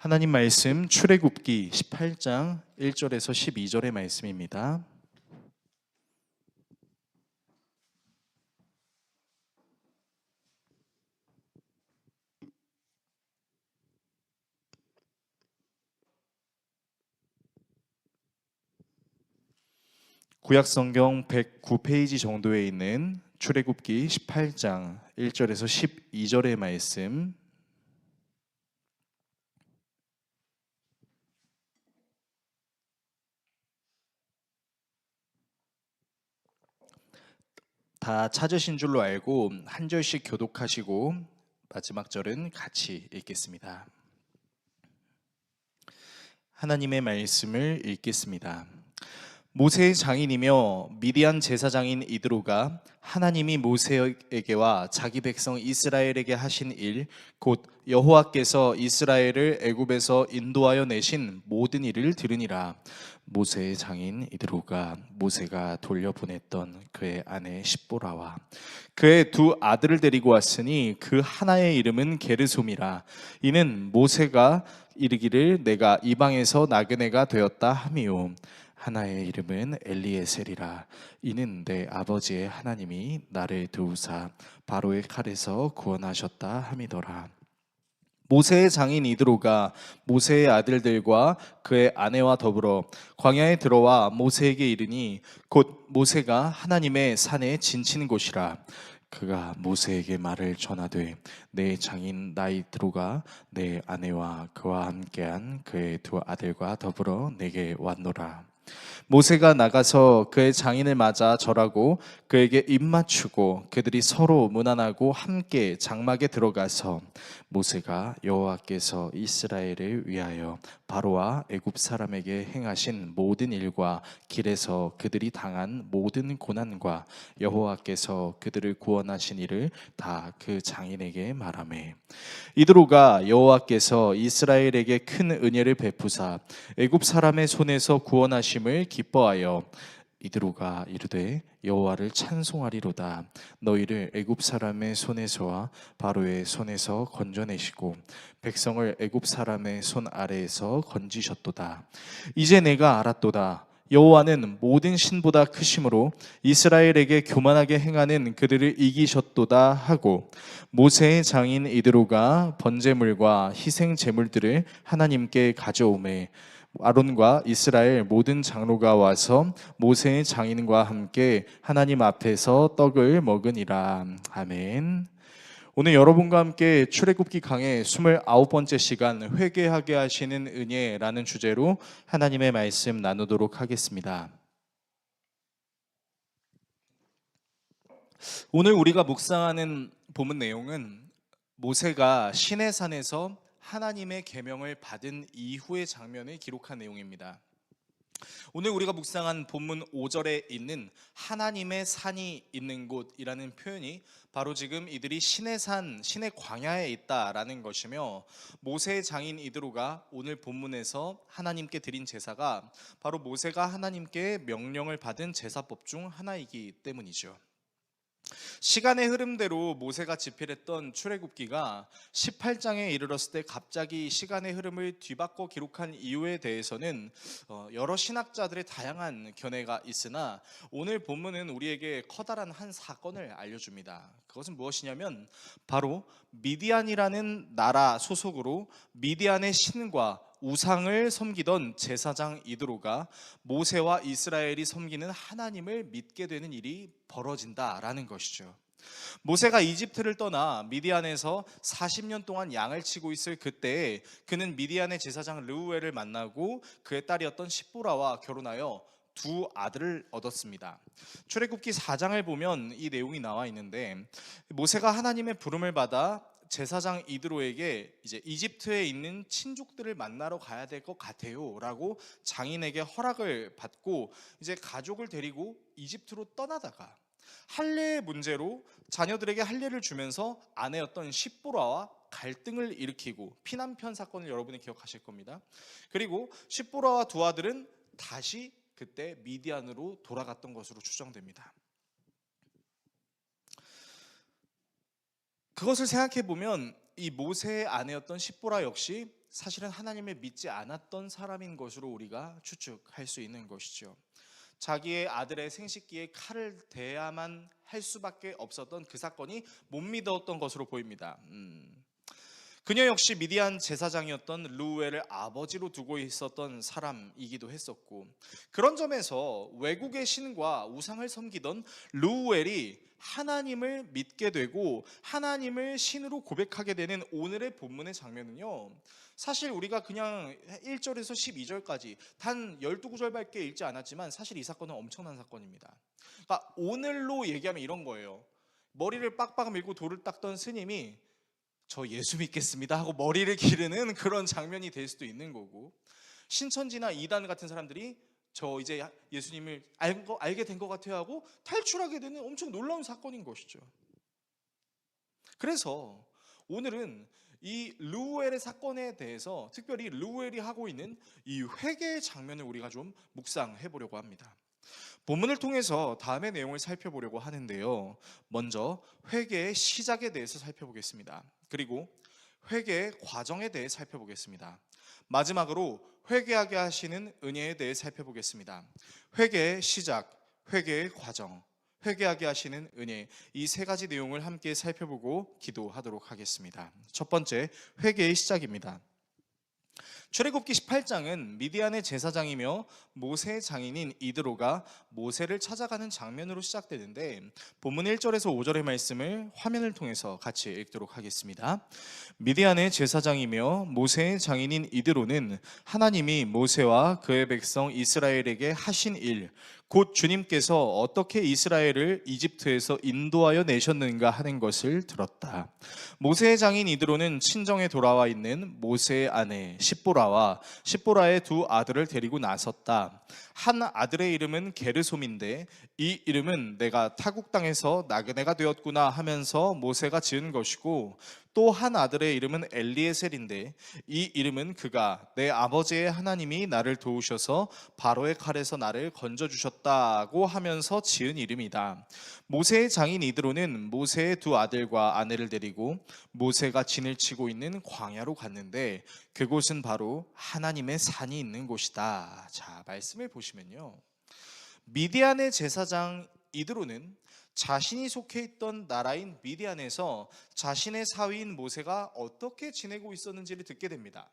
하나님 말씀 출애굽기 18장 1절에서 12절의 말씀입니다. 구약성경 109페이지 정도에 있는 출애굽기 18장 1절에서 12절의 말씀, 다 찾으신 줄로 알고 한 절씩 교독하시고 마지막 절은 같이 읽겠습니다. 하나님의 말씀을 읽겠습니다. 모세의 장인이며 미디안 제사장인 이드로가 하나님이 모세에게와 자기 백성 이스라엘에게 하신 일, 곧 여호와께서 이스라엘을 애굽에서 인도하여 내신 모든 일을 들으니라. 모세의 장인 이드로가 모세가 돌려보냈던 그의 아내 십보라와 그의 두 아들을 데리고 왔으니 그 하나의 이름은 게르솜이라. 이는 모세가 이르기를 내가 이방에서 나그네가 되었다 함이요, 하나의 이름은 엘리에셀이라. 이는 내 아버지의 하나님이 나를 도우사 바로의 칼에서 구원하셨다 함이더라. 모세의 장인 이드로가 모세의 아들들과 그의 아내와 더불어 광야에 들어와 모세에게 이르니 곧 모세가 하나님의 산에 진친 곳이라. 그가 모세에게 말을 전하되 내 장인 나이드로가 내 아내와 그와 함께한 그의 두 아들과 더불어 내게 왔노라. 모세가 나가서 그의 장인을 맞아 절하고 그에게 입맞추고 그들이 서로 문안하고 함께 장막에 들어가서 모세가 여호와께서 이스라엘을 위하여 바로와 애굽 사람에게 행하신 모든 일과 길에서 그들이 당한 모든 고난과 여호와께서 그들을 구원하신 일을 다 그 장인에게 말하매, 이드로가 여호와께서 이스라엘에게 큰 은혜를 베푸사 애굽 사람의 손에서 구원하심을 기뻐하여 이드로가 이르되 여호와를 찬송하리로다. 너희를 애굽 사람의 손에서와 바로의 손에서 건져내시고 백성을 애굽 사람의 손 아래에서 건지셨도다. 이제 내가 알았도다. 여호와는 모든 신보다 크심으로 이스라엘에게 교만하게 행하는 그들을 이기셨도다 하고, 모세의 장인 이드로가 번제물과 희생 제물들을 하나님께 가져오매 아론과 이스라엘 모든 장로가 와서 모세의 장인과 함께 하나님 앞에서 떡을 먹으니라. 아멘. 오늘 여러분과 함께 출애굽기 강의 29번째 시간 회개하게 하시는 은혜라는 주제로 하나님의 말씀 나누도록 하겠습니다. 오늘 우리가 묵상하는 본문 내용은 모세가 시내산에서 하나님의 계명을 받은 이후의 장면을 기록한 내용입니다. 오늘 우리가 묵상한 본문 5절에 있는 하나님의 산이 있는 곳이라는 표현이 바로 지금 이들이 시내산, 시내 광야에 있다라는 것이며, 모세의 장인 이드로가 오늘 본문에서 하나님께 드린 제사가 바로 모세가 하나님께 명령을 받은 제사법 중 하나이기 때문이죠. 시간의 흐름대로 모세가 집필했던 출애굽기가 18장에 이르렀을 때 갑자기 시간의 흐름을 뒤바꿔 기록한 이유에 대해서는 여러 신학자들의 다양한 견해가 있으나, 오늘 본문은 우리에게 커다란 한 사건을 알려줍니다. 그것은 무엇이냐면 바로 미디안이라는 나라 소속으로 미디안의 신과 우상을 섬기던 제사장 이드로가 모세와 이스라엘이 섬기는 하나님을 믿게 되는 일이 벌어진다라는 것이죠. 모세가 이집트를 떠나 미디안에서 40년 동안 양을 치고 있을 그때에 그는 미디안의 제사장 르우엘을 만나고 그의 딸이었던 십보라와 결혼하여 두 아들을 얻었습니다. 출애굽기 4장을 보면 이 내용이 나와 있는데, 모세가 하나님의 부름을 받아 제사장 이드로에게 이제 이집트에 있는 친족들을 만나러 가야 될 것 같아요 라고 장인에게 허락을 받고 이제 가족을 데리고 이집트로 떠나다가 할례의 문제로 자녀들에게 할례를 주면서 아내였던 십보라와 갈등을 일으키고 피난편 사건을 여러분이 기억하실 겁니다. 그리고 십보라와 두 아들은 다시 그때 미디안으로 돌아갔던 것으로 추정됩니다. 그것을 생각해 보면 이 모세의 아내였던 십보라 역시 사실은 하나님을 믿지 않았던 사람인 것으로 우리가 추측할 수 있는 것이죠. 자기의 아들의 생식기에 칼을 대야만 할 수밖에 없었던 그 사건이 못 믿었던 것으로 보입니다. 그녀 역시 미디안 제사장이었던 르우엘을 아버지로 두고 있었던 사람이기도 했었고, 그런 점에서 외국의 신과 우상을 섬기던 르우엘이 하나님을 믿게 되고 하나님을 신으로 고백하게 되는 오늘의 본문의 장면은요, 사실 우리가 그냥 1절에서 12절까지 단 12구절밖에 읽지 않았지만 사실 이 사건은 엄청난 사건입니다. 그러니까 오늘로 얘기하면 이런 거예요. 머리를 빡빡 밀고 돌을 닦던 스님이 저 예수 믿겠습니다 하고 머리를 기르는 그런 장면이 될 수도 있는 거고, 신천지나 이단 같은 사람들이 저 이제 예수님을 알게 된 것 같아요 하고 탈출하게 되는 엄청 놀라운 사건인 것이죠. 그래서 오늘은 이 르우엘의 사건에 대해서, 특별히 르우엘이 하고 있는 이 회개의 장면을 우리가 좀 묵상해 보려고 합니다. 본문을 통해서 다음의 내용을 살펴보려고 하는데요, 먼저 회개의 시작에 대해서 살펴보겠습니다. 그리고 회개의 과정에 대해 살펴보겠습니다. 마지막으로 회개하게 하시는 은혜에 대해 살펴보겠습니다. 회개의 시작, 회개의 과정, 회개하게 하시는 은혜, 이 세 가지 내용을 함께 살펴보고 기도하도록 하겠습니다. 첫 번째, 회개의 시작입니다. 출애굽기 18장은 미디안의 제사장이며 모세의 장인인 이드로가 모세를 찾아가는 장면으로 시작되는데, 본문 1절에서 5절의 말씀을 화면을 통해서 같이 읽도록 하겠습니다. 미디안의 제사장이며 모세의 장인인 이드로는 하나님이 모세와 그의 백성 이스라엘에게 하신 일, 곧 주님께서 어떻게 이스라엘을 이집트에서 인도하여 내셨는가 하는 것을 들었다. 모세의 장인 이드로는 친정에 돌아와 있는 모세의 아내 십보라와 십보라의 두 아들을 데리고 나섰다. 한 아들의 이름은 게르솜인데 이 이름은 내가 타국 땅에서 나그네가 되었구나 하면서 모세가 지은 것이고, 또 한 아들의 이름은 엘리에셀인데 이 이름은 그가 내 아버지의 하나님이 나를 도우셔서 바로의 칼에서 나를 건져주셨다고 하면서 지은 이름이다. 모세의 장인 이드로는 모세의 두 아들과 아내를 데리고 모세가 진을 치고 있는 광야로 갔는데 그곳은 바로 하나님의 산이 있는 곳이다. 자, 말씀을 보시면요, 미디안의 제사장 이드로는 자신이 속해 있던 나라인 미디안에서 자신의 사위인 모세가 어떻게 지내고 있었는지를 듣게 됩니다.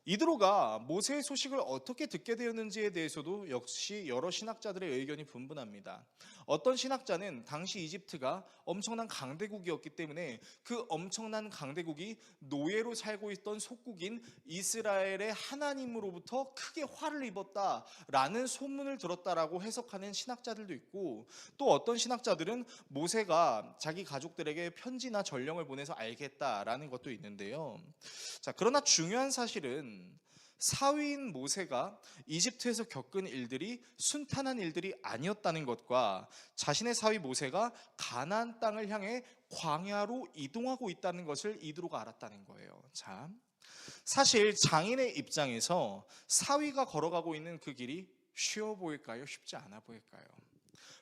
이드로가 모세의 소식을 어떻게 듣게 되었는지에 대해서도 역시 여러 신학자들의 의견이 분분합니다. 어떤 신학자는 당시 이집트가 엄청난 강대국이었기 때문에 그 엄청난 강대국이 노예로 살고 있던 속국인 이스라엘의 하나님으로부터 크게 화를 입었다라는 소문을 들었다라고 해석하는 신학자들도 있고, 또 어떤 신학자들은 모세가 자기 가족들에게 편지나 전령을 보내서 알겠다라는 것도 있는데요. 자, 그러나 중요한 사실은 사위인 모세가 이집트에서 겪은 일들이 순탄한 일들이 아니었다는 것과 자신의 사위 모세가 가나안 땅을 향해 광야로 이동하고 있다는 것을 이드로가 알았다는 거예요. 자, 사실 장인의 입장에서 사위가 걸어가고 있는 그 길이 쉬워 보일까요? 쉽지 않아 보일까요?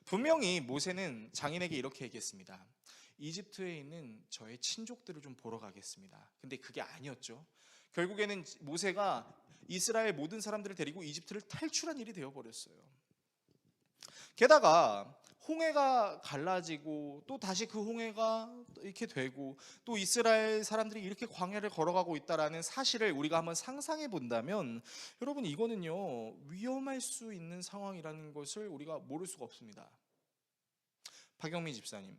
분명히 모세는 장인에게 이렇게 얘기했습니다. 이집트에 있는 저의 친족들을 좀 보러 가겠습니다. 근데 그게 아니었죠. 결국에는 모세가 이스라엘 모든 사람들을 데리고 이집트를 탈출한 일이 되어버렸어요. 게다가 홍해가 갈라지고 또 다시 그 홍해가 이렇게 되고 또 이스라엘 사람들이 이렇게 광야를 걸어가고 있다라는 사실을 우리가 한번 상상해 본다면, 여러분, 이거는요, 위험할 수 있는 상황이라는 것을 우리가 모를 수가 없습니다. 박영민 집사님,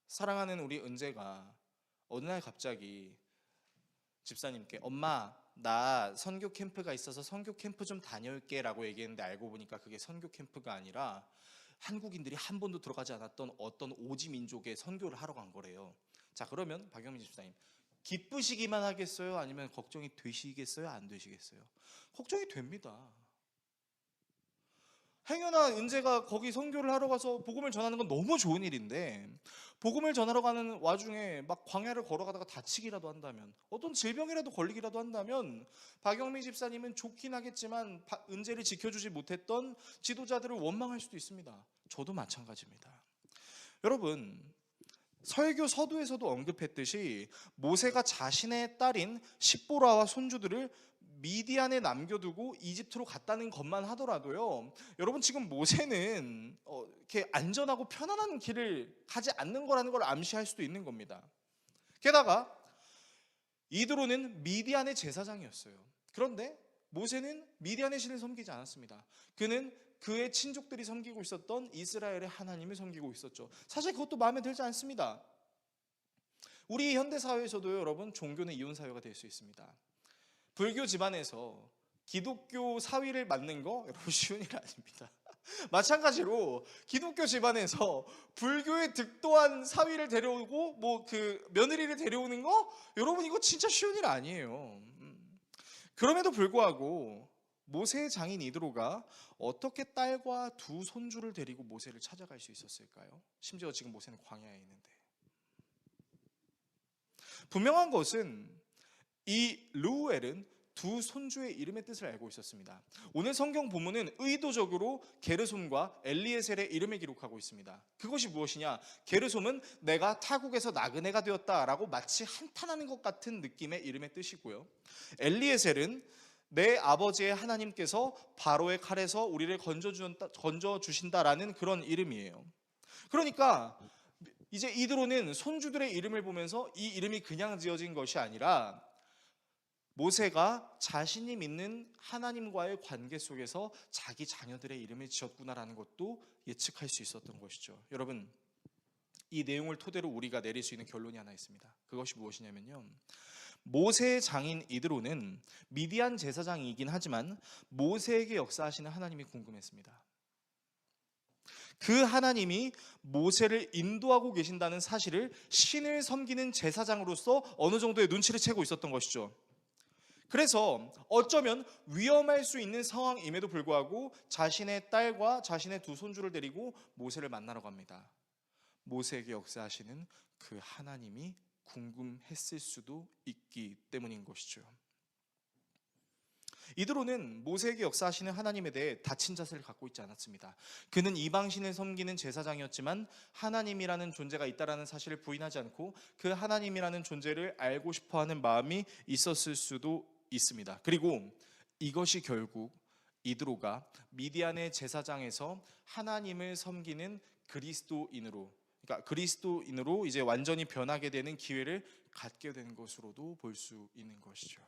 사랑하는 우리 은재가 어느 날 갑자기 집사님께 엄마 나 선교 캠프가 있어서 선교 캠프 좀 다녀올게 라고 얘기했는데, 알고 보니까 그게 선교 캠프가 아니라 한국인들이 한 번도 들어가지 않았던 어떤 오지 민족의 선교를 하러 간 거래요. 자, 그러면 박영민 집사님, 기쁘시기만 하겠어요? 아니면 걱정이 되시겠어요? 안 되시겠어요? 걱정이 됩니다. 행여나 은재가 거기 선교를 하러 가서 복음을 전하는 건 너무 좋은 일인데, 복음을 전하러 가는 와중에 막 광야를 걸어가다가 다치기라도 한다면, 어떤 질병이라도 걸리기라도 한다면 박영미 집사님은 좋긴 하겠지만 은재를 지켜주지 못했던 지도자들을 원망할 수도 있습니다. 저도 마찬가지입니다. 여러분, 설교 서두에서도 언급했듯이 모세가 자신의 딸인 십보라와 손주들을 미디안에 남겨두고 이집트로 갔다는 것만 하더라도요, 여러분 지금 모세는 이렇게 안전하고 편안한 길을 가지 않는 거라는 걸 암시할 수도 있는 겁니다. 게다가 이드로는 미디안의 제사장이었어요. 그런데 모세는 미디안의 신을 섬기지 않았습니다. 그는 그의 친족들이 섬기고 있었던 이스라엘의 하나님을 섬기고 있었죠. 사실 그것도 마음에 들지 않습니다. 우리 현대 사회에서도 여러분 종교는 이혼 사유가 될 수 있습니다. 불교 집안에서 기독교 사위를 맡는 거 여러분 쉬운 일 아닙니다. 마찬가지로 기독교 집안에서 불교의 득도한 사위를 데려오고 뭐 그 며느리를 데려오는 거 여러분 이거 진짜 쉬운 일 아니에요. 그럼에도 불구하고 모세의 장인 이드로가 어떻게 딸과 두 손주를 데리고 모세를 찾아갈 수 있었을까요? 심지어 지금 모세는 광야에 있는데. 분명한 것은 이 르우엘은 두 손주의 이름의 뜻을 알고 있었습니다. 오늘 성경 본문은 의도적으로 게르솜과 엘리에셀의 이름을 기록하고 있습니다. 그것이 무엇이냐? 게르솜은 내가 타국에서 나그네가 되었다라고 마치 한탄하는 것 같은 느낌의 이름의 뜻이고요. 엘리에셀은 내 아버지의 하나님께서 바로의 칼에서 우리를 건져주신다라는 그런 이름이에요. 그러니까 이제 이드로는 손주들의 이름을 보면서 이 이름이 그냥 지어진 것이 아니라 모세가 자신이 믿는 하나님과의 관계 속에서 자기 자녀들의 이름을 지었구나라는 것도 예측할 수 있었던 것이죠. 여러분, 이 내용을 토대로 우리가 내릴 수 있는 결론이 하나 있습니다. 그것이 무엇이냐면요, 모세의 장인 이드로는 미디안 제사장이긴 하지만 모세에게 역사하시는 하나님이 궁금했습니다. 그 하나님이 모세를 인도하고 계신다는 사실을 신을 섬기는 제사장으로서 어느 정도의 눈치를 채고 있었던 것이죠. 그래서 어쩌면 위험할 수 있는 상황임에도 불구하고 자신의 딸과 자신의 두 손주를 데리고 모세를 만나러 갑니다. 모세에게 역사하시는 그 하나님이 궁금했을 수도 있기 때문인 것이죠. 이드로는 모세에게 역사하시는 하나님에 대해 닫힌 자세를 갖고 있지 않았습니다. 그는 이방신을 섬기는 제사장이었지만 하나님이라는 존재가 있다는 사실을 부인하지 않고 그 하나님이라는 존재를 알고 싶어하는 마음이 있었을 수도 있습니다. 그리고 이것이 결국 이드로가 미디안의 제사장에서 하나님을 섬기는 그리스도인으로 이제 완전히 변하게 되는 기회를 갖게 된 것으로도 볼 수 있는 것이죠.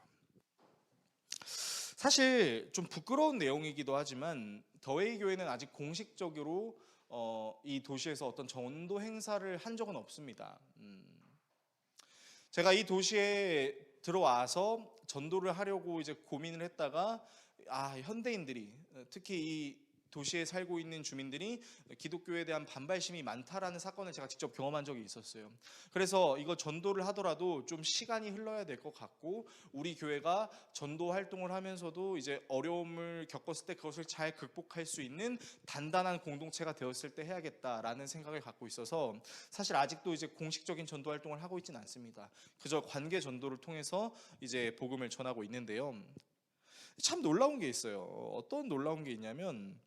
사실 좀 부끄러운 내용이기도 하지만 더웨이 교회는 아직 공식적으로 이 도시에서 어떤 전도 행사를 한 적은 없습니다. 제가 이 도시에 들어와서 전도를 하려고 이제 고민을 했다가 현대인들이, 특히 이 도시에 살고 있는 주민들이 기독교에 대한 반발심이 많다라는 사건을 제가 직접 경험한 적이 있었어요. 그래서 이거 전도를 하더라도 좀 시간이 흘러야 될 것 같고, 우리 교회가 전도 활동을 하면서도 이제 어려움을 겪었을 때 그것을 잘 극복할 수 있는 단단한 공동체가 되었을 때 해야겠다라는 생각을 갖고 있어서 사실 아직도 이제 공식적인 전도 활동을 하고 있지는 않습니다. 그저 관계 전도를 통해서 이제 복음을 전하고 있는데요. 참 놀라운 게 있어요. 어떤 놀라운 게 있냐면,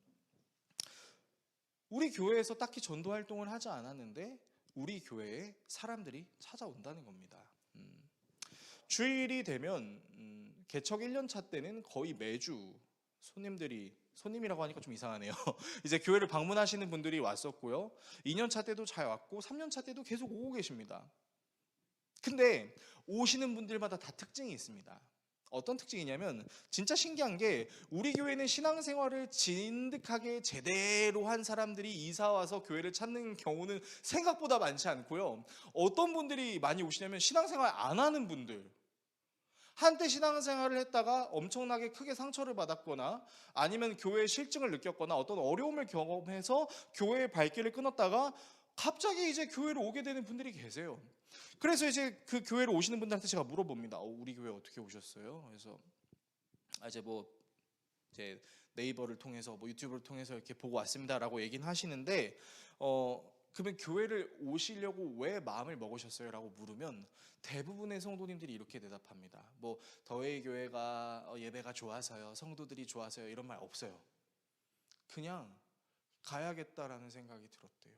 우리 교회에서 딱히 전도 활동을 하지 않았는데 우리 교회에 사람들이 찾아온다는 겁니다. 주일이 되면 개척 1년차 때는 거의 매주 손님이라고 하니까 좀 이상하네요. 이제 교회를 방문하시는 분들이 왔었고요. 2년차 때도 잘 왔고 3년차 때도 계속 오고 계십니다. 근데 오시는 분들마다 다 특징이 있습니다. 어떤 특징이냐면, 진짜 신기한 게 우리 교회는 신앙생활을 진득하게 제대로 한 사람들이 이사와서 교회를 찾는 경우는 생각보다 많지 않고요. 어떤 분들이 많이 오시냐면 신앙생활 안 하는 분들, 한때 신앙생활을 했다가 엄청나게 크게 상처를 받았거나 아니면 교회의 실증을 느꼈거나 어떤 어려움을 경험해서 교회의 발길을 끊었다가 갑자기 이제 교회로 오게 되는 분들이 계세요. 그래서 이제 그 교회로 오시는 분들한테 제가 물어봅니다. 우리 교회 어떻게 오셨어요? 그래서 이제 네이버를 통해서 유튜브를 통해서 이렇게 보고 왔습니다라고 얘기는 하시는데, 그러면 교회를 오시려고 왜 마음을 먹으셨어요? 라고 물으면 대부분의 성도님들이 이렇게 대답합니다. 더웨이 교회가 예배가 좋아서요, 성도들이 좋아서요, 이런 말 없어요. 그냥 가야겠다라는 생각이 들었대요.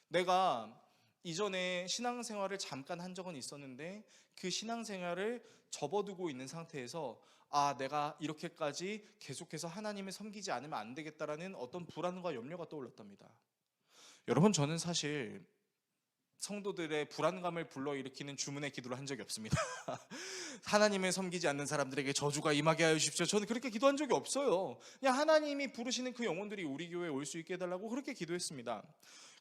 내가 이전에 신앙생활을 잠깐 한 적은 있었는데 그 신앙생활을 접어두고 있는 상태에서 내가 이렇게까지 계속해서 하나님을 섬기지 않으면 안 되겠다라는 어떤 불안과 염려가 떠올랐답니다. 여러분, 저는 사실 성도들의 불안감을 불러일으키는 주문의 기도를 한 적이 없습니다. 하나님을 섬기지 않는 사람들에게 저주가 임하게 하여 주십시오. 저는 그렇게 기도한 적이 없어요. 그냥 하나님이 부르시는 그 영혼들이 우리 교회에 올 수 있게 해달라고 그렇게 기도했습니다.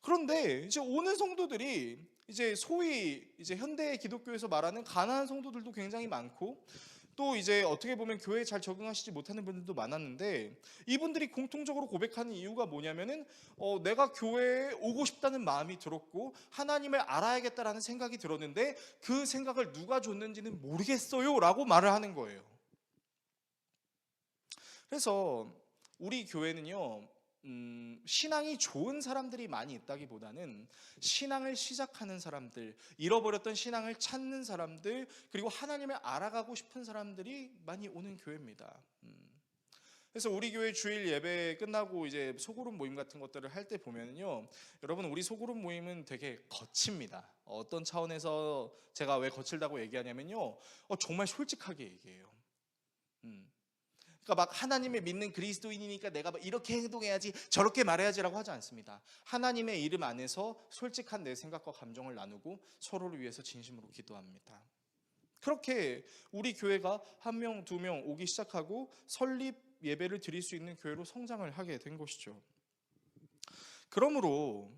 그런데 이제 오는 성도들이 이제 소위 이제 현대 기독교에서 말하는 가난한 성도들도 굉장히 많고, 또 이제 어떻게 보면 교회에 잘 적응하시지 못하는 분들도 많았는데, 이분들이 공통적으로 고백하는 이유가 뭐냐면은 내가 교회에 오고 싶다는 마음이 들었고 하나님을 알아야겠다라는 생각이 들었는데 그 생각을 누가 줬는지는 모르겠어요 라고 말을 하는 거예요. 그래서 우리 교회는요, 신앙이 좋은 사람들이 많이 있다기보다는 신앙을 시작하는 사람들, 잃어버렸던 신앙을 찾는 사람들, 그리고 하나님을 알아가고 싶은 사람들이 많이 오는 교회입니다. 그래서 우리 교회 주일 예배 끝나고 이제 소그룹 모임 같은 것들을 할 때 보면요, 여러분, 우리 소그룹 모임은 되게 거칩니다. 어떤 차원에서 제가 왜 거칠다고 얘기하냐면요, 정말 솔직하게 얘기해요. 그러니까 막 하나님을 믿는 그리스도인이니까 내가 막 이렇게 행동해야지 저렇게 말해야지라고 하지 않습니다. 하나님의 이름 안에서 솔직한 내 생각과 감정을 나누고 서로를 위해서 진심으로 기도합니다. 그렇게 우리 교회가 한 명, 두 명 오기 시작하고 설립 예배를 드릴 수 있는 교회로 성장을 하게 된 것이죠. 그러므로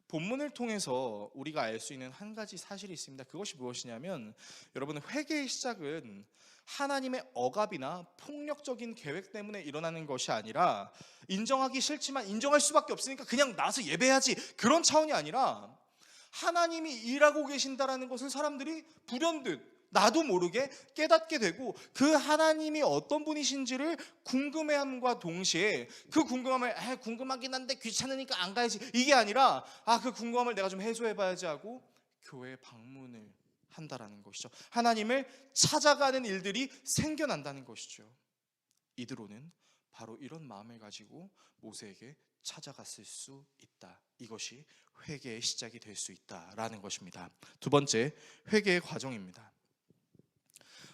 본문을 통해서 우리가 알 수 있는 한 가지 사실이 있습니다. 그것이 무엇이냐면, 여러분, 회개의 시작은 하나님의 억압이나 폭력적인 계획 때문에 일어나는 것이 아니라, 인정하기 싫지만 인정할 수밖에 없으니까 그냥 나서 예배해야지, 그런 차원이 아니라 하나님이 일하고 계신다라는 것을 사람들이 불현듯 나도 모르게 깨닫게 되고, 그 하나님이 어떤 분이신지를 궁금해함과 동시에 그 궁금함을 궁금하긴 한데 귀찮으니까 안 가야지, 이게 아니라 그 궁금함을 내가 좀 해소해봐야지 하고 교회 방문을 한다라는 것이죠. 하나님을 찾아가는 일들이 생겨난다는 것이죠. 이드로는 바로 이런 마음을 가지고 모세에게 찾아갔을 수 있다. 이것이 회개의 시작이 될 수 있다라는 것입니다. 두 번째, 회개의 과정입니다.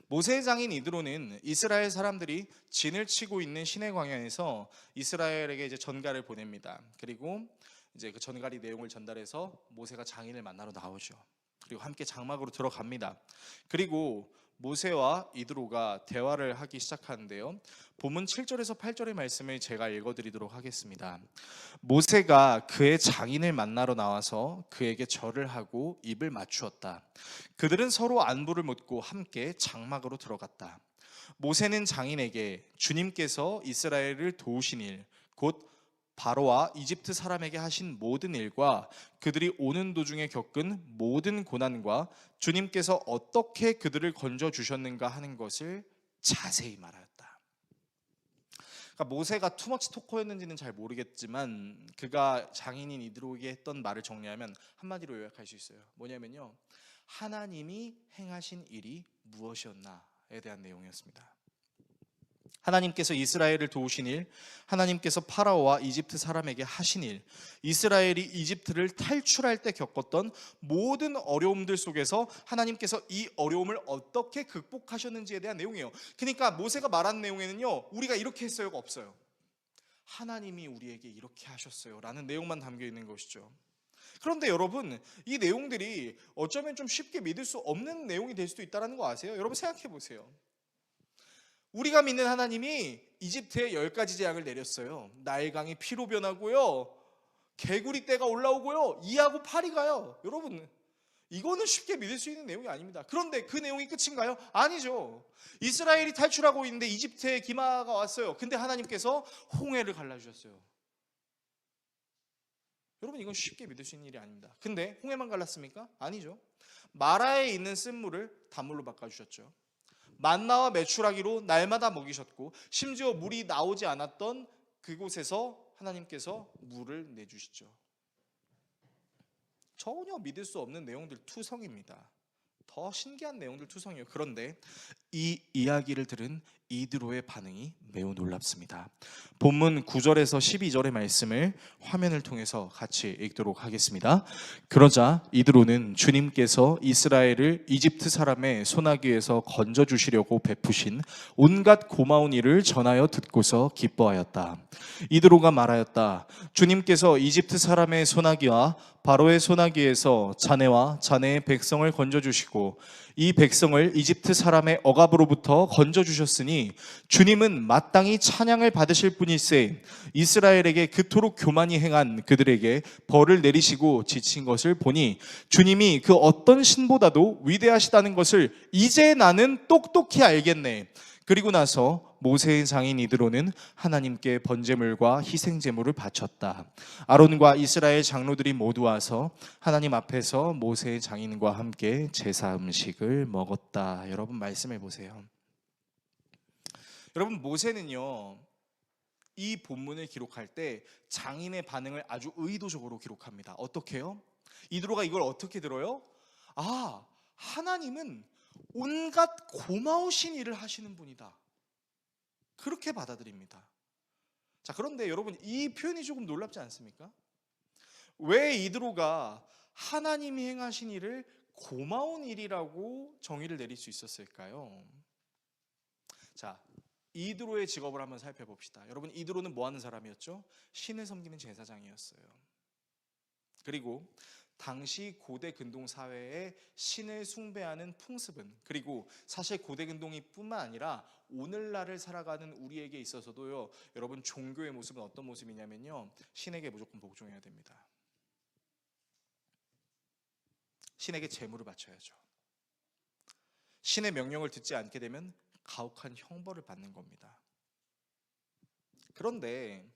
모세의 장인 이드로는 이스라엘 사람들이 진을 치고 있는 시내 광야에서 이스라엘에게 이제 전갈을 보냅니다. 그리고 이제 그 전갈이 내용을 전달해서 모세가 장인을 만나러 나오죠. 그리고 함께 장막으로 들어갑니다. 그리고 모세와 이드로가 대화를 하기 시작하는데요, 본문 7절에서 8절의 말씀을 제가 읽어드리도록 하겠습니다. 모세가 그의 장인을 만나러 나와서 그에게 절을 하고 입을 맞추었다. 그들은 서로 안부를 묻고 함께 장막으로 들어갔다. 모세는 장인에게 주님께서 이스라엘을 도우신 일, 곧 바로와 이집트 사람에게 하신 모든 일과 그들이 오는 도중에 겪은 모든 고난과 주님께서 어떻게 그들을 건져 주셨는가 하는 것을 자세히 말하였다. 그러니까 모세가 투머치 토커였는지는 잘 모르겠지만 그가 장인인 이드로에게 했던 말을 정리하면 한마디로 요약할 수 있어요. 뭐냐면요, 하나님이 행하신 일이 무엇이었나에 대한 내용이었습니다. 하나님께서 이스라엘을 도우신 일, 하나님께서 파라오와 이집트 사람에게 하신 일, 이스라엘이 이집트를 탈출할 때 겪었던 모든 어려움들 속에서 하나님께서 이 어려움을 어떻게 극복하셨는지에 대한 내용이에요. 그러니까 모세가 말한 내용에는요, 우리가 이렇게 했어요가 없어요. 하나님이 우리에게 이렇게 하셨어요 라는 내용만 담겨 있는 것이죠. 그런데 여러분, 이 내용들이 어쩌면 좀 쉽게 믿을 수 없는 내용이 될 수도 있다는 거 아세요? 여러분 생각해 보세요. 우리가 믿는 하나님이 이집트에 10가지 재앙을 내렸어요. 나일강이 피로 변하고요, 개구리 떼가 올라오고요, 2하고 8이 가요. 여러분, 이거는 쉽게 믿을 수 있는 내용이 아닙니다. 그런데 그 내용이 끝인가요? 아니죠. 이스라엘이 탈출하고 있는데 이집트에 기마가 왔어요. 근데 하나님께서 홍해를 갈라주셨어요. 여러분, 이건 쉽게 믿을 수 있는 일이 아닙니다. 근데 홍해만 갈랐습니까? 아니죠. 마라에 있는 쓴물을 단물로 바꿔주셨죠. 만나와 메추라기로 날마다 먹이셨고, 심지어 물이 나오지 않았던 그곳에서 하나님께서 물을 내주시죠. 전혀 믿을 수 없는 내용들 투성입니다. 더 신기한 내용들 투성이에요. 그런데 이 이야기를 들은 이드로의 반응이 매우 놀랍습니다. 본문 9절에서 12절의 말씀을 화면을 통해서 같이 읽도록 하겠습니다. 그러자 이드로는 주님께서 이스라엘을 이집트 사람의 손아귀에서 건져 주시려고 베푸신 온갖 고마운 일을 전하여 듣고서 기뻐하였다. 이드로가 말하였다. 주님께서 이집트 사람의 손아귀와 바로의 손아귀에서 자네와 자네의 백성을 건져주시고 이 백성을 이집트 사람의 억압으로부터 건져주셨으니 주님은 마땅히 찬양을 받으실 분일세 이스라엘에게 그토록 교만히 행한 그들에게 벌을 내리시고 지친 것을 보니 주님이 그 어떤 신보다도 위대하시다는 것을 이제 나는 똑똑히 알겠네. 그리고 나서 모세의 장인 이드로는 하나님께 번제물과 희생제물을 바쳤다. 아론과 이스라엘 장로들이 모두 와서 하나님 앞에서 모세의 장인과 함께 제사 음식을 먹었다. 여러분 말씀해 보세요. 여러분 모세는요 이 본문을 기록할 때 장인의 반응을 아주 의도적으로 기록합니다. 어떻게요? 이드로가 이걸 어떻게 들어요? 아, 하나님은 온갖 고마우신 일을 하시는 분이다. 그렇게 받아들입니다. 자, 그런데 여러분 이 표현이 조금 놀랍지 않습니까? 왜 이드로가 하나님이 행하신 일을 고마운 일이라고 정의를 내릴 수 있었을까요? 자, 이드로의 직업을 한번 살펴봅시다. 여러분 이드로는 뭐 하는 사람이었죠? 신을 섬기는 제사장이었어요. 그리고 당시 고대 근동 사회에 신을 숭배하는 풍습은, 그리고 사실 고대 근동이 뿐만 아니라 오늘날을 살아가는 우리에게 있어서도요, 여러분 종교의 모습은 어떤 모습이냐면요, 신에게 무조건 복종해야 됩니다. 신에게 제물을 바쳐야죠. 신의 명령을 듣지 않게 되면 가혹한 형벌을 받는 겁니다. 그런데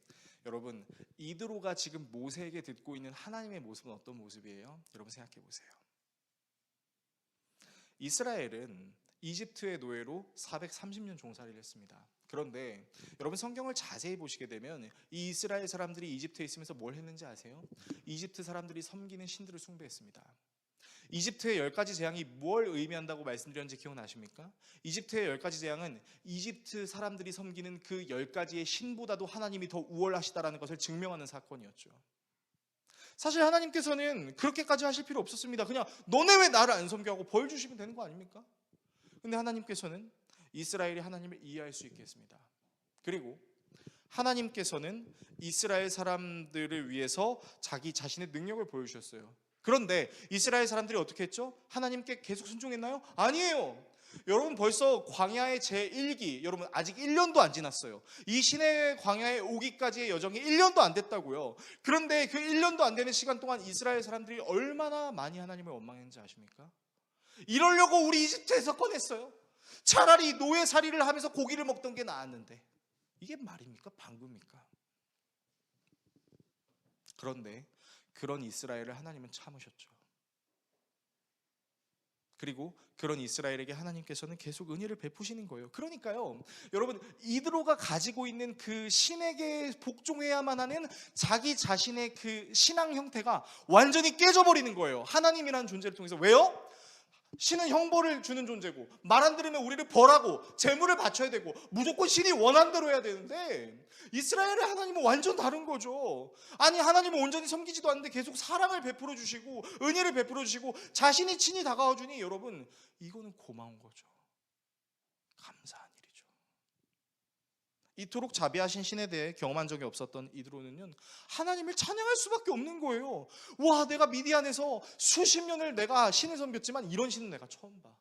여러분 이드로가 지금 모세에게 듣고 있는 하나님의 모습은 어떤 모습이에요? 여러분 생각해 보세요. 이스라엘은 이집트의 노예로 430년 종살이를 했습니다. 그런데 여러분 성경을 자세히 보시게 되면 이 이스라엘 사람들이 이집트에 있으면서 뭘 했는지 아세요? 이집트 사람들이 섬기는 신들을 숭배했습니다. 이집트의 10가지 재앙이 뭘 의미한다고 말씀드렸는지 기억나십니까? 이집트의 10가지 재앙은 이집트 사람들이 섬기는 그 10가지의 신보다도 하나님이 더 우월하시다라는 것을 증명하는 사건이었죠. 사실 하나님께서는 그렇게까지 하실 필요 없었습니다. 그냥 너네 왜 나를 안 섬겨하고 벌 주시면 되는 거 아닙니까? 근데 하나님께서는 이스라엘이 하나님을 이해할 수 있게 했습니다. 그리고 하나님께서는 이스라엘 사람들을 위해서 자기 자신의 능력을 보여주셨어요. 그런데 이스라엘 사람들이 어떻게 했죠? 하나님께 계속 순종했나요? 아니에요. 여러분 벌써 광야의 제1기, 여러분 아직 1년도 안 지났어요. 이 시내 광야에 오기까지의 여정이 1년도 안 됐다고요. 그런데 그 1년도 안 되는 시간 동안 이스라엘 사람들이 얼마나 많이 하나님을 원망했는지 아십니까? 이러려고 우리 이집트에서 꺼냈어요. 차라리 노예살이를 하면서 고기를 먹던 게 나았는데 이게 말입니까? 방구입니까? 그런데 그런 이스라엘을 하나님은 참으셨죠. 그리고 그런 이스라엘에게 하나님께서는 계속 은혜를 베푸시는 거예요. 그러니까요, 여러분 이드로가 가지고 있는 그 신에게 복종해야만 하는 자기 자신의 그 신앙 형태가 완전히 깨져버리는 거예요. 하나님이라는 존재를 통해서. 왜요? 신은 형벌을 주는 존재고 말 안 들으면 우리를 벌하고 재물을 바쳐야 되고 무조건 신이 원한 대로 해야 되는데 이스라엘의 하나님은 완전 다른 거죠. 아니 하나님은 온전히 섬기지도 않는데 계속 사랑을 베풀어 주시고 은혜를 베풀어 주시고 자신이 친히 다가와 주니 여러분 이거는 고마운 거죠. 감사한 일이죠. 이토록 자비하신 신에 대해 경험한 적이 없었던 이드로는요, 하나님을 찬양할 수밖에 없는 거예요. 와, 내가 미디안에서 수십 년을 내가 신을 섬겼지만 이런 신은 내가 처음 봐.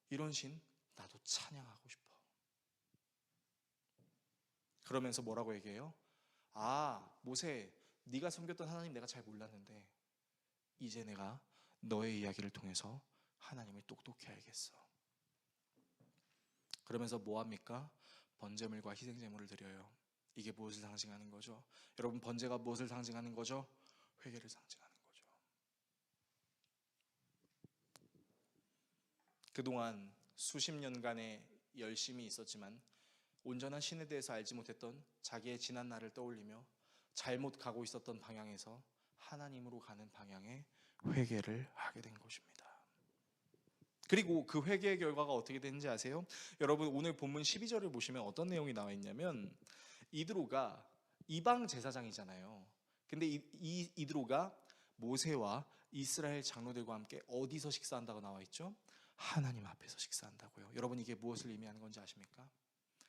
이런 신 나도 찬양하고 싶어. 그러면서 뭐라고 얘기해요? 아, 모세, 네가 섬겼던 하나님 내가 잘 몰랐는데 이제 내가 너의 이야기를 통해서 하나님을 똑똑히 알겠어. 그러면서 뭐합니까? 번제물과 희생제물을 드려요. 이게 무엇을 상징하는 거죠? 여러분 번제가 무엇을 상징하는 거죠? 회개를 상징하는 거죠. 그동안 수십 년간의 열심이 있었지만 온전한 신에 대해서 알지 못했던 자기의 지난 날을 떠올리며 잘못 가고 있었던 방향에서 하나님으로 가는 방향에 회개를 하게 된 것입니다. 그리고 그 회개의 결과가 어떻게 되는지 아세요? 여러분 오늘 본문 12절을 보시면 어떤 내용이 나와 있냐면 이드로가 이방 제사장이잖아요. 근데 이드로가 모세와 이스라엘 장로들과 함께 어디서 식사한다고 나와 있죠? 하나님 앞에서 식사한다고요. 여러분 이게 무엇을 의미하는 건지 아십니까?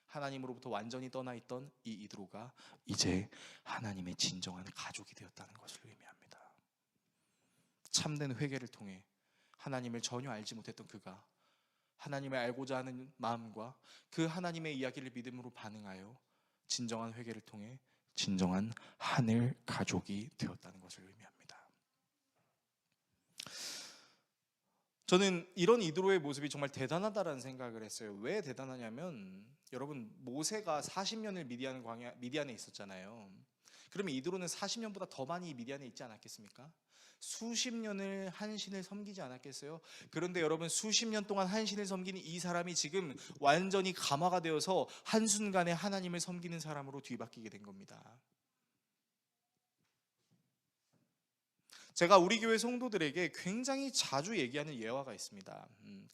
하나님으로부터 완전히 떠나 있던 이 이드로가 이제 하나님의 진정한 가족이 되었다는 것을 의미합니다. 참된 회개를 통해 하나님을 전혀 알지 못했던 그가 하나님을 알고자 하는 마음과 그 하나님의 이야기를 믿음으로 반응하여 진정한 회개를 통해 진정한 하늘 가족이 되었다는 것을 의미합니다. 저는 이런 이드로의 모습이 정말 대단하다라는 생각을 했어요. 왜 대단하냐면 여러분 모세가 40년을 미디안에 있었잖아요. 그러면 이드로는 40년보다 더 많이 미디안에 있지 않았겠습니까? 수십 년을 한 신을 섬기지 않았겠어요? 그런데 여러분 수십 년 동안 한 신을 섬기는 이 사람이 지금 완전히 감화가 되어서 한순간에 하나님을 섬기는 사람으로 뒤바뀌게 된 겁니다. 제가 우리 교회 성도들에게 굉장히 자주 얘기하는 예화가 있습니다.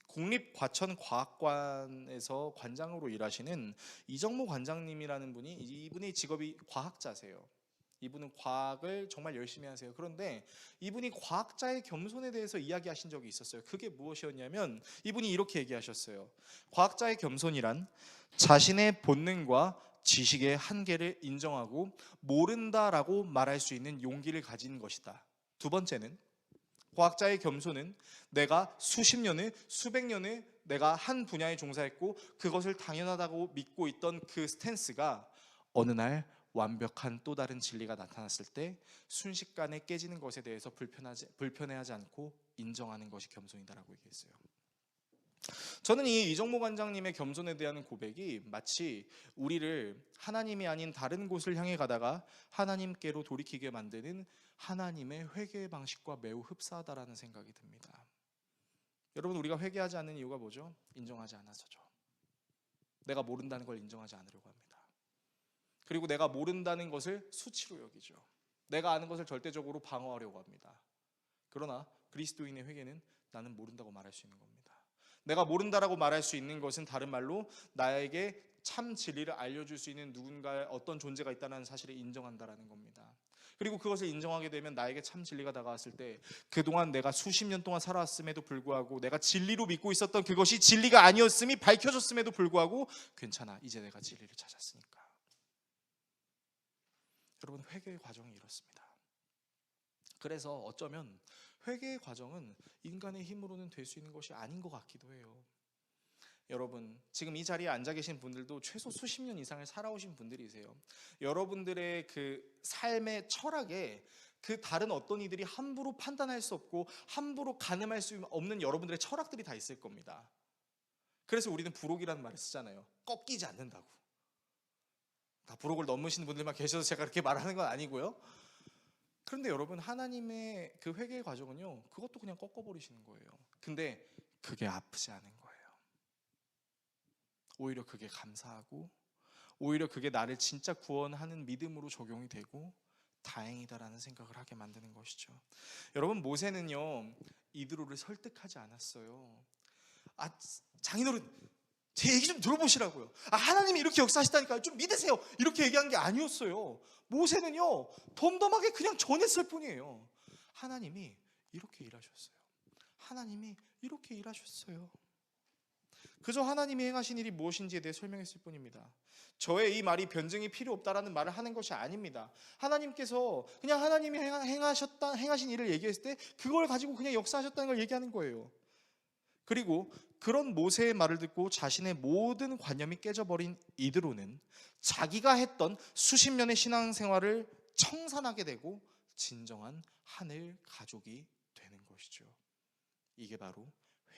국립과천과학관에서 관장으로 일하시는 이정모 관장님이라는 분이, 이분의 직업이 과학자세요. 이분은 과학을 정말 열심히 하세요. 그런데 이분이 과학자의 겸손에 대해서 이야기하신 적이 있었어요. 그게 무엇이었냐면 이분이 이렇게 얘기하셨어요. 과학자의 겸손이란 자신의 본능과 지식의 한계를 인정하고 모른다라고 말할 수 있는 용기를 가진 것이다. 두 번째는 과학자의 겸손은 내가 수십 년을 수백 년을 내가 한 분야에 종사했고 그것을 당연하다고 믿고 있던 그 스탠스가 어느 날 완벽한 또 다른 진리가 나타났을 때 순식간에 깨지는 것에 대해서 불편해하지 않고 인정하는 것이 겸손이다라고 얘기했어요. 저는 이 이정모 관장님의 겸손에 대한 고백이 마치 우리를 하나님이 아닌 다른 곳을 향해 가다가 하나님께로 돌이키게 만드는 하나님의 회개의 방식과 매우 흡사하다라는 생각이 듭니다. 여러분 우리가 회개하지 않는 이유가 뭐죠? 인정하지 않아서죠. 내가 모른다는 걸 인정하지 않으려고 합니다. 그리고 내가 모른다는 것을 수치로 여기죠. 내가 아는 것을 절대적으로 방어하려고 합니다. 그러나 그리스도인의 회개는 나는 모른다고 말할 수 있는 겁니다. 내가 모른다라고 말할 수 있는 것은 다른 말로 나에게 참 진리를 알려줄 수 있는 누군가의 어떤 존재가 있다는 사실을 인정한다라는 겁니다. 그리고 그것을 인정하게 되면 나에게 참 진리가 다가왔을 때 그동안 내가 수십 년 동안 살아왔음에도 불구하고 내가 진리로 믿고 있었던 그것이 진리가 아니었음이 밝혀졌음에도 불구하고 괜찮아, 이제 내가 진리를 찾았으니까. 여러분 회개의 과정이 이렇습니다. 그래서 어쩌면 회개의 과정은 인간의 힘으로는 될 수 있는 것이 아닌 것 같기도 해요. 여러분 지금 이 자리에 앉아 계신 분들도 최소 수십 년 이상을 살아오신 분들이세요. 여러분들의 그 삶의 철학에 그 다른 어떤 이들이 함부로 판단할 수 없고 함부로 가늠할 수 없는 여러분들의 철학들이 다 있을 겁니다. 그래서 우리는 부록이라는 말을 쓰잖아요. 꺾이지 않는다고. 다 부록을 넘으시는 분들만 계셔서 제가 그렇게 말하는 건 아니고요. 그런데 여러분 하나님의 그 회개의 과정은요 그것도 그냥 꺾어버리시는 거예요. 근데 그게 아프지 않은 거예요. 오히려 그게 감사하고 오히려 그게 나를 진짜 구원하는 믿음으로 적용이 되고 다행이다라는 생각을 하게 만드는 것이죠. 여러분 모세는요 이드로를 설득하지 않았어요. 장인어른 제 얘기 좀 들어보시라고요. 하나님이 이렇게 역사하시다니까요. 좀 믿으세요. 이렇게 얘기한 게 아니었어요. 모세는요 덤덤하게 그냥 전했을 뿐이에요. 하나님이 이렇게 일하셨어요. 하나님이 이렇게 일하셨어요. 그저 하나님이 행하신 일이 무엇인지에 대해 설명했을 뿐입니다. 저의 이 말이 변증이 필요 없다라는 말을 하는 것이 아닙니다. 하나님께서 그냥 하나님이 행하신 일을 얘기했을 때 그걸 가지고 그냥 역사하셨다는 걸 얘기하는 거예요. 그리고 그런 모세의 말을 듣고 자신의 모든 관념이 깨져버린 이드로는 자기가 했던 수십 년의 신앙생활을 청산하게 되고 진정한 하늘 가족이 되는 것이죠. 이게 바로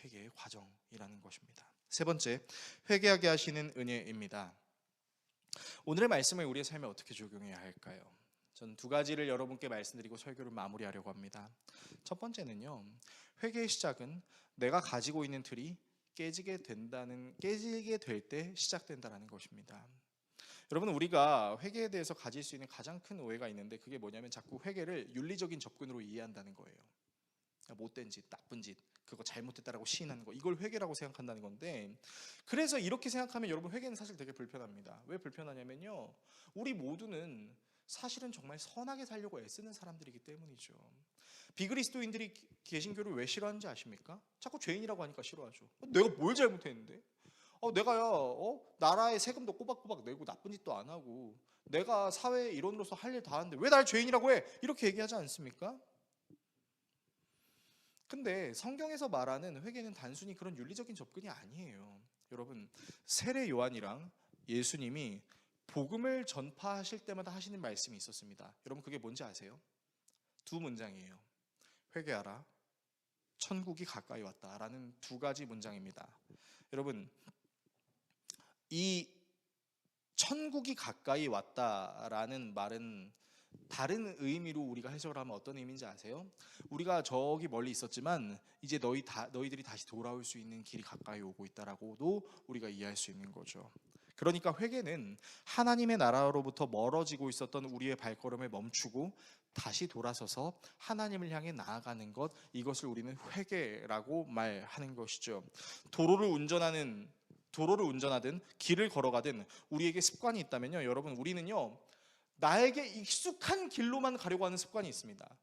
회개의 과정이라는 것입니다. 세 번째, 회개하게 하시는 은혜입니다. 오늘의 말씀을 우리의 삶에 어떻게 적용해야 할까요? 저는 두 가지를 여러분께 말씀드리고 설교를 마무리하려고 합니다. 첫 번째는요, 회개의 시작은 내가 가지고 있는 틀이 깨지게 될 때 시작된다는 것입니다. 여러분 우리가 회개에 대해서 가질 수 있는 가장 큰 오해가 있는데 그게 뭐냐면 자꾸 회개를 윤리적인 접근으로 이해한다는 거예요. 못된 짓, 나쁜 짓, 그거 잘못했다라고 시인하는 거, 이걸 회개라고 생각한다는 건데, 그래서 이렇게 생각하면 여러분 회개는 사실 되게 불편합니다. 왜 불편하냐면요, 우리 모두는 사실은 정말 선하게 살려고 애쓰는 사람들이기 때문이죠. 비그리스도인들이 개신교를 왜 싫어하는지 아십니까? 자꾸 죄인이라고 하니까 싫어하죠. 내가 뭘 잘못했는데? 내가야 나라의 세금도 꼬박꼬박 내고 나쁜 짓도 안 하고 내가 사회의 일원으로서 할 일 다 하는데 왜 날 죄인이라고 해? 이렇게 얘기하지 않습니까? 근데 성경에서 말하는 회개는 단순히 그런 윤리적인 접근이 아니에요. 여러분, 세례 요한이랑 예수님이 복음을 전파하실 때마다 하시는 말씀이 있었습니다. 여러분, 그게 뭔지 아세요? 두 문장이에요. 회개하라, 천국이 가까이 왔다라는 두 가지 문장입니다. 여러분, 이 천국이 가까이 왔다라는 말은 다른 의미로 우리가 해석을 하면 어떤 의미인지 아세요? 우리가 저기 멀리 있었지만 이제 너희들이 다시 돌아올 수 있는 길이 가까이 오고 있다라고도 우리가 이해할 수 있는 거죠. 그러니까 회개는 하나님의 나라로부터 멀어지고 있었던 우리의 발걸음을 멈추고 다시 돌아서서 하나님을 향해 나아가는 것, 이것을 우리는 회개라고 말하는 것이죠. 도로를 운전하든 길을 걸어가든 우리에게 습관이 있다면요, 여러분, 우리는요 나에게 익숙한 길로만 가려고 하는 습관이 있습니다.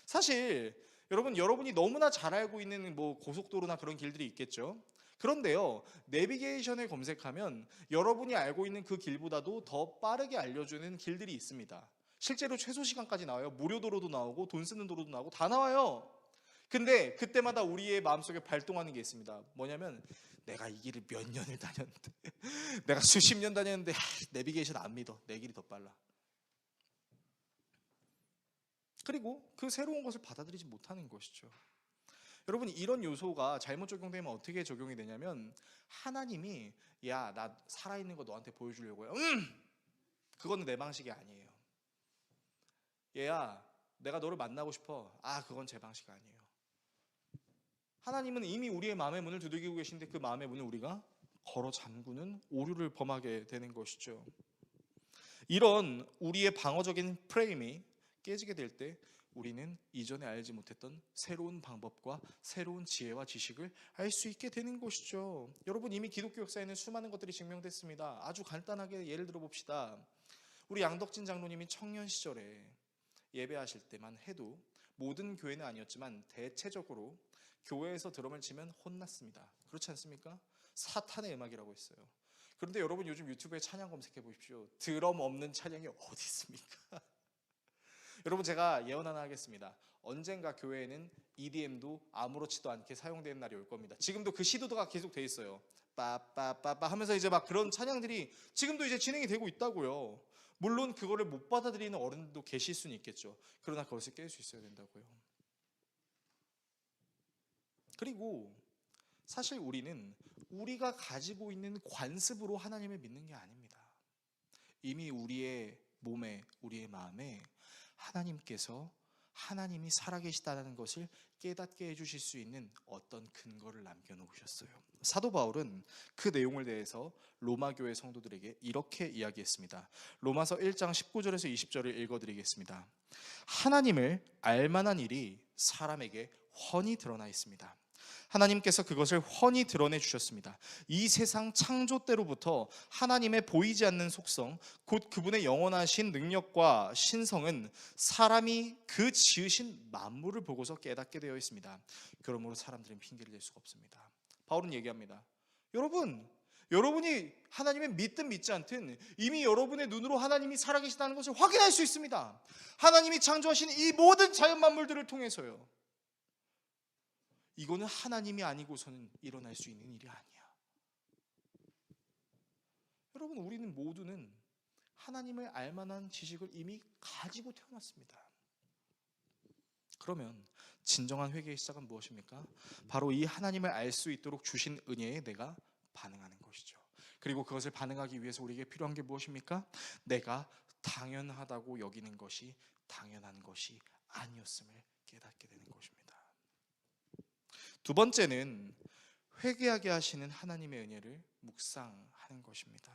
사실 여러분이 너무나 잘 알고 있는 뭐 고속도로나 그런 길들이 있겠죠. 그런데요, 내비게이션에 검색하면 여러분이 알고 있는 그 길보다도 더 빠르게 알려주는 길들이 있습니다. 실제로 최소 시간까지 나와요. 무료 도로도 나오고 돈 쓰는 도로도 나오고 다 나와요. 근데 그때마다 우리의 마음속에 발동하는 게 있습니다. 뭐냐면, 내가 이 길을 몇 년을 다녔는데 내가 수십 년 다녔는데 내비게이션 안 믿어. 내 길이 더 빨라. 그리고 그 새로운 것을 받아들이지 못하는 것이죠. 여러분, 이런 요소가 잘못 적용되면 어떻게 적용이 되냐면, 하나님이 야, 나 살아있는 거 너한테 보여주려고요. 그거는 내 방식이 아니에요. 얘야, 내가 너를 만나고 싶어. 그건 제 방식 아니에요. 하나님은 이미 우리의 마음의 문을 두들기고 계신데 그 마음의 문을 우리가 걸어 잠그는 오류를 범하게 되는 것이죠. 이런 우리의 방어적인 프레임이 깨지게 될 때 우리는 이전에 알지 못했던 새로운 방법과 새로운 지혜와 지식을 알 수 있게 되는 것이죠. 여러분, 이미 기독교 역사에는 수많은 것들이 증명됐습니다. 아주 간단하게 예를 들어 봅시다. 우리 양덕진 장로님이 청년 시절에 예배하실 때만 해도, 모든 교회는 아니었지만 대체적으로 교회에서 드럼을 치면 혼났습니다. 그렇지 않습니까? 사탄의 음악이라고 했어요. 그런데 여러분, 요즘 유튜브에 찬양 검색해 보십시오. 드럼 없는 찬양이 어디 있습니까? 여러분, 제가 예언 하나 하겠습니다. 언젠가 교회에는 EDM도 아무렇지도 않게 사용되는 날이 올 겁니다. 지금도 그 시도가 계속 돼 있어요. 빠빠빠빠 하면서 이제 막 그런 찬양들이 지금도 이제 진행이 되고 있다고요. 물론 그거를 못 받아들이는 어른도 계실 수는 있겠죠. 그러나 그것을 깰 수 있어야 된다고요. 그리고 사실 우리는 우리가 가지고 있는 관습으로 하나님을 믿는 게 아닙니다. 이미 우리의 몸에, 우리의 마음에 하나님께서 하나님이 살아계시다는 것을 깨닫게 해주실 수 있는 어떤 근거를 남겨놓으셨어요. 사도 바울은 그 내용을 대해서 로마 교회 성도들에게 이렇게 이야기했습니다. 로마서 1장 19절에서 20절을 읽어드리겠습니다. 하나님을 알만한 일이 사람에게 훤히 드러나 있습니다. 하나님께서 그것을 훤히 드러내 주셨습니다. 이 세상 창조 때로부터 하나님의 보이지 않는 속성, 곧 그분의 영원하신 능력과 신성은 사람이 그 지으신 만물을 보고서 깨닫게 되어 있습니다. 그러므로 사람들은 핑계를 댈 수가 없습니다. 바울은 얘기합니다. 여러분이 하나님을 믿든 믿지 않든 이미 여러분의 눈으로 하나님이 살아계시다는 것을 확인할 수 있습니다. 하나님이 창조하신 이 모든 자연 만물들을 통해서요. 이거는 하나님이 아니고서는 일어날 수 있는 일이 아니야. 여러분, 우리는 모두는 하나님을 알만한 지식을 이미 가지고 태어났습니다. 그러면 진정한 회개의 시작은 무엇입니까? 바로 이 하나님을 알 수 있도록 주신 은혜에 내가 반응하는 것이죠. 그리고 그것을 반응하기 위해서 우리에게 필요한 게 무엇입니까? 내가 당연하다고 여기는 것이 당연한 것이 아니었음을 깨닫게 되는 것입니다. 두 번째는 회개하게 하시는 하나님의 은혜를 묵상하는 것입니다.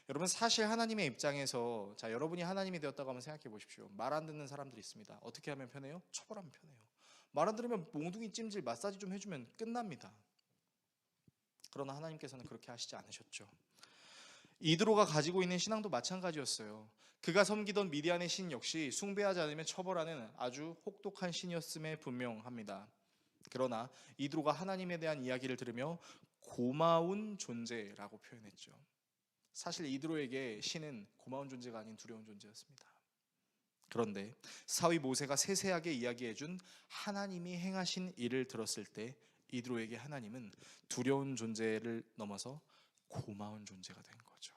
여러분, 사실 하나님의 입장에서, 자, 여러분이 하나님이 되었다고 한번 생각해 보십시오. 말 안 듣는 사람들이 있습니다. 어떻게 하면 편해요? 처벌하면 편해요. 말 안 들으면 몽둥이 찜질 마사지 좀 해주면 끝납니다. 그러나 하나님께서는 그렇게 하시지 않으셨죠. 이드로가 가지고 있는 신앙도 마찬가지였어요. 그가 섬기던 미디안의 신 역시 숭배하지 않으면 처벌하는 아주 혹독한 신이었음에 분명합니다. 그러나 이드로가 하나님에 대한 이야기를 들으며 고마운 존재라고 표현했죠. 사실 이드로에게 신은 고마운 존재가 아닌 두려운 존재였습니다. 그런데 사위 모세가 세세하게 이야기해준 하나님이 행하신 일을 들었을 때 이드로에게 하나님은 두려운 존재를 넘어서 고마운 존재가 된 거죠.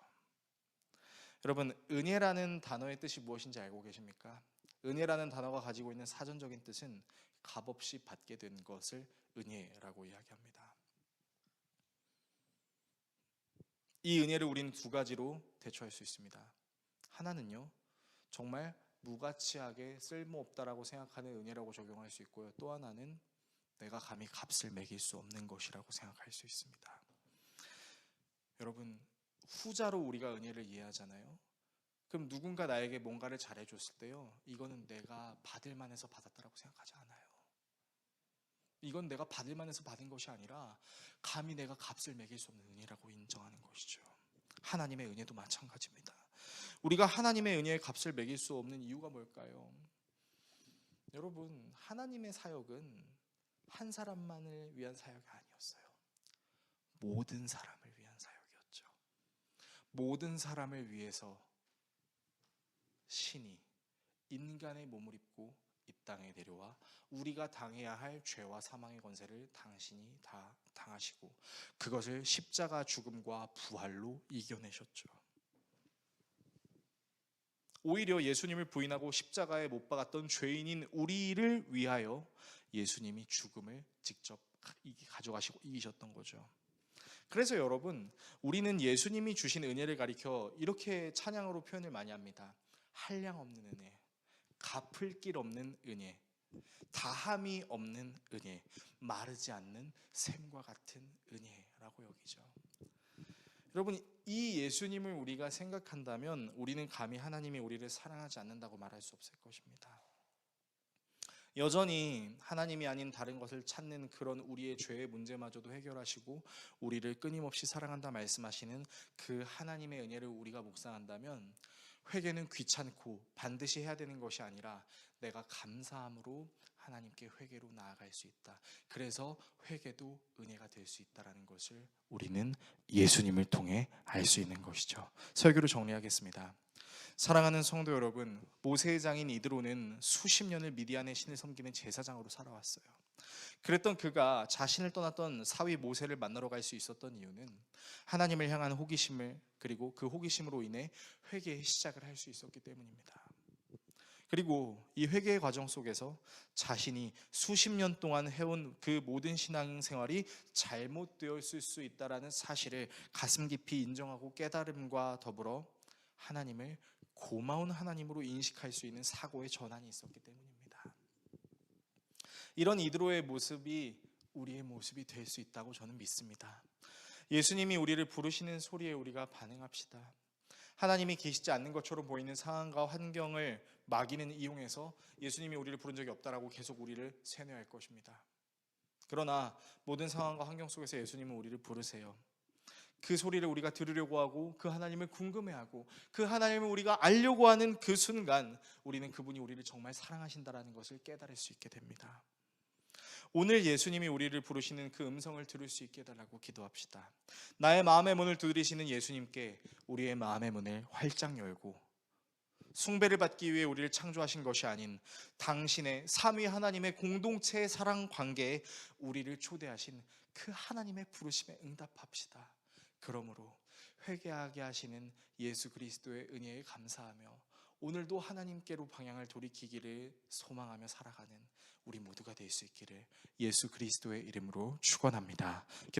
여러분, 은혜라는 단어의 뜻이 무엇인지 알고 계십니까? 은혜라는 단어가 가지고 있는 사전적인 뜻은 값없이 받게 된 것을 은혜라고 이야기합니다. 이 은혜를 우리는 두 가지로 대처할 수 있습니다. 하나는요, 정말 무가치하게 쓸모없다라고 생각하는 은혜라고 적용할 수 있고요. 또 하나는 내가 감히 값을 매길 수 없는 것이라고 생각할 수 있습니다. 여러분, 후자로 우리가 은혜를 이해하잖아요. 그럼 누군가 나에게 뭔가를 잘해줬을 때요, 이거는 내가 받을 만해서 받았다라고 생각하지 않아요. 이건 내가 받을 만해서 받은 것이 아니라 감히 내가 값을 매길 수 없는 은혜라고 인정하는 것이죠. 하나님의 은혜도 마찬가지입니다. 우리가 하나님의 은혜의 값을 매길 수 없는 이유가 뭘까요? 여러분, 하나님의 사역은 한 사람만을 위한 사역이 아니었어요. 모든 사람을 위한 사역이었죠. 모든 사람을 위해서 신이 인간의 몸을 입고 이 땅에 내려와 우리가 당해야 할 죄와 사망의 권세를 당신이 다 당하시고 그것을 십자가 죽음과 부활로 이겨내셨죠. 오히려 예수님을 부인하고 십자가에 못 박았던 죄인인 우리를 위하여 예수님이 죽음을 직접 가져가시고 이기셨던 거죠. 그래서 여러분, 우리는 예수님이 주신 은혜를 가리켜 이렇게 찬양으로 표현을 많이 합니다. 한량 없는 은혜, 갚을 길 없는 은혜, 다함이 없는 은혜, 마르지 않는 샘과 같은 은혜라고 여기죠. 여러분, 이 예수님을 우리가 생각한다면 우리는 감히 하나님이 우리를 사랑하지 않는다고 말할 수 없을 것입니다. 여전히 하나님이 아닌 다른 것을 찾는 그런 우리의 죄의 문제마저도 해결하시고 우리를 끊임없이 사랑한다 말씀하시는 그 하나님의 은혜를 우리가 묵상한다면 회개는 귀찮고 반드시 해야 되는 것이 아니라 내가 감사함으로 하나님께 회개로 나아갈 수 있다. 그래서 회개도 은혜가 될 수 있다는 것을 우리는 예수님을 통해 알 수 있는 것이죠. 설교를 정리하겠습니다. 사랑하는 성도 여러분, 모세의 장인 이드로는 수십 년을 미디안의 신을 섬기는 제사장으로 살아왔어요. 그랬던 그가 자신을 떠났던 사위 모세를 만나러 갈 수 있었던 이유는 하나님을 향한 호기심을, 그리고 그 호기심으로 인해 회개의 시작을 할 수 있었기 때문입니다. 그리고 이 회개의 과정 속에서 자신이 수십 년 동안 해온 그 모든 신앙생활이 잘못되었을 수 있다는 사실을 가슴 깊이 인정하고 깨달음과 더불어 하나님을 고마운 하나님으로 인식할 수 있는 사고의 전환이 있었기 때문입니다. 이런 이드로의 모습이 우리의 모습이 될 수 있다고 저는 믿습니다. 예수님이 우리를 부르시는 소리에 우리가 반응합시다. 하나님이 계시지 않는 것처럼 보이는 상황과 환경을 마귀는 이용해서 예수님이 우리를 부른 적이 없다라고 계속 우리를 세뇌할 것입니다. 그러나 모든 상황과 환경 속에서 예수님은 우리를 부르세요. 그 소리를 우리가 들으려고 하고 그 하나님을 궁금해하고 그 하나님을 우리가 알려고 하는 그 순간 우리는 그분이 우리를 정말 사랑하신다는 것을 깨달을 수 있게 됩니다. 오늘 예수님이 우리를 부르시는 그 음성을 들을 수 있게 해달라고 기도합시다. 나의 마음의 문을 두드리시는 예수님께 우리의 마음의 문을 활짝 열고 숭배를 받기 위해 우리를 창조하신 것이 아닌 당신의 삼위 하나님의 공동체의 사랑 관계에 우리를 초대하신 그 하나님의 부르심에 응답합시다. 그러므로 회개하게 하시는 예수 그리스도의 은혜에 감사하며 오늘도 하나님께로 방향을 돌이키기를 소망하며 살아가는 우리 모두가 될 수 있기를 예수 그리스도의 이름으로 축원합니다.